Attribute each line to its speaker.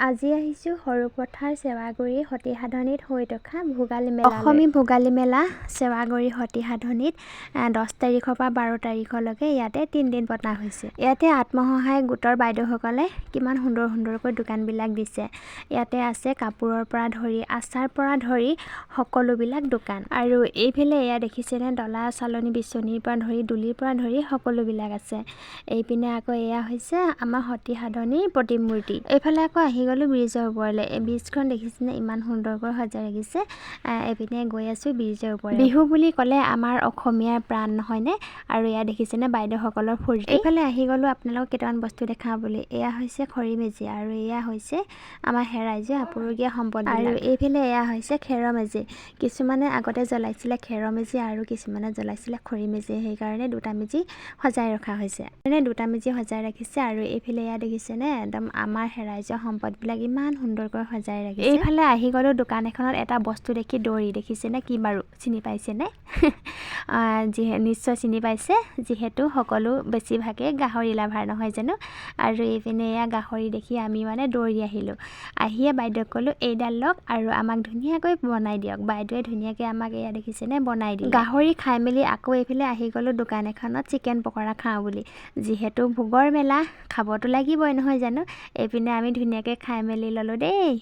Speaker 1: আজি আহিছোঁ সৰুপথাৰ চেৱাগুৰি সতিসাধনীত হৈ থকা ভোগালী মেলা। অসমী ভোগালী মেলা চেৱাগুৰি সতিসাধনীত 10 তাৰিখৰ পৰা 12 তাৰিখলৈকে ইয়াতে 3 দিন পতা হৈছে। ইয়াতে আত্মসহায়ক গোটৰ বাইদেউসকলে কিমান সুন্দৰকৈ দোকানবিলাক দিছে। ইয়াতে আছে কাপোৰৰ পৰা ধৰি আচাৰ পৰা ধৰি সকলোবিলাক দোকান। আৰু এইফালে এয়া দেখিছেনে ডলা চালনী বিচনীৰ পৰা ধৰি দুলিৰ পৰা ধৰি সকলোবিলাক আছে। এইপিনে আকৌ এয়া হৈছে আমাৰ সতিসাধনীৰ প্ৰতিমূৰ্তি। এইফালে আকৌ আহি গ'লো ব্ৰিজৰ ওপৰলৈ। এই ব্ৰিজখন দেখিছেনে ইমান সুন্দৰকৈ সজাই ৰাখিছে। এইপিনে গৈ আছোঁ ব্ৰিজৰ ওপৰলৈ। বিহু বুলি ক'লে আমাৰ অসমীয়াৰ প্ৰাণ নহয়নে? আৰু এয়া দেখিছেনে বাইদেউসকলৰ ফূৰ্তি। এইফালে আহি গ'লো আপোনালোকক কেইটামান বস্তু দেখাওঁ বুলি। এয়া হৈছে খৰি মেজি আৰু এয়া হৈছে আমাৰ হেৰাই যোৱা আপুৰুগীয়া সম্পদ। আৰু এইফালে এয়া হৈছে খেৰৰ মেজি। কিছুমানে আগতে জ্বলাইছিলে খেৰৰ মেজি আৰু কিছুমানে জ্বলাইছিলে খৰি মেজি। সেইকাৰণে দুটা মেজি সজাই ৰখা হৈছে। দুটা মেজি সজাই ৰাখিছে আৰু এইফালে এয়া দেখিছেনে একদম আমাৰ হেৰাই যোৱা সম্পদবিলাক ইমান সুন্দৰকৈ সজাই ৰাখিছে। এইফালে আহি গ'লো দোকান এখনত এটা বস্তু দেখি দৌৰি। দেখিছেনে কি বাৰু চিনি পাইছেনে? নিশ্চয় চিনি পাইছে, যিহেতু সকলো বেছিভাগে গাহৰি লাভাৰ নহয় জানো। আৰু এইপিনে এয়া গাহৰি দেখি আমি মানে দৌৰি আহিলোঁ। আহিয়ে বাইদেউক ক'লোঁ এইডাল লওক আৰু আমাক ধুনীয়াকৈ বনাই দিয়ক। বাইদেৱে ধুনীয়াকৈ আমাক এয়া দেখিছেনে বনাই দিলে। গাহৰি খাই মেলি আকৌ এইফালে আহি গ'লোঁ দোকান এখনত চিকেন পকৰা খাওঁ বুলি। যিহেতু ভোগৰ মেলা খাবতো লাগিবই নহয় জানো। এইপিনে আমি ধুনীয়াকৈ খাই মেলি ল'লোঁ দেই।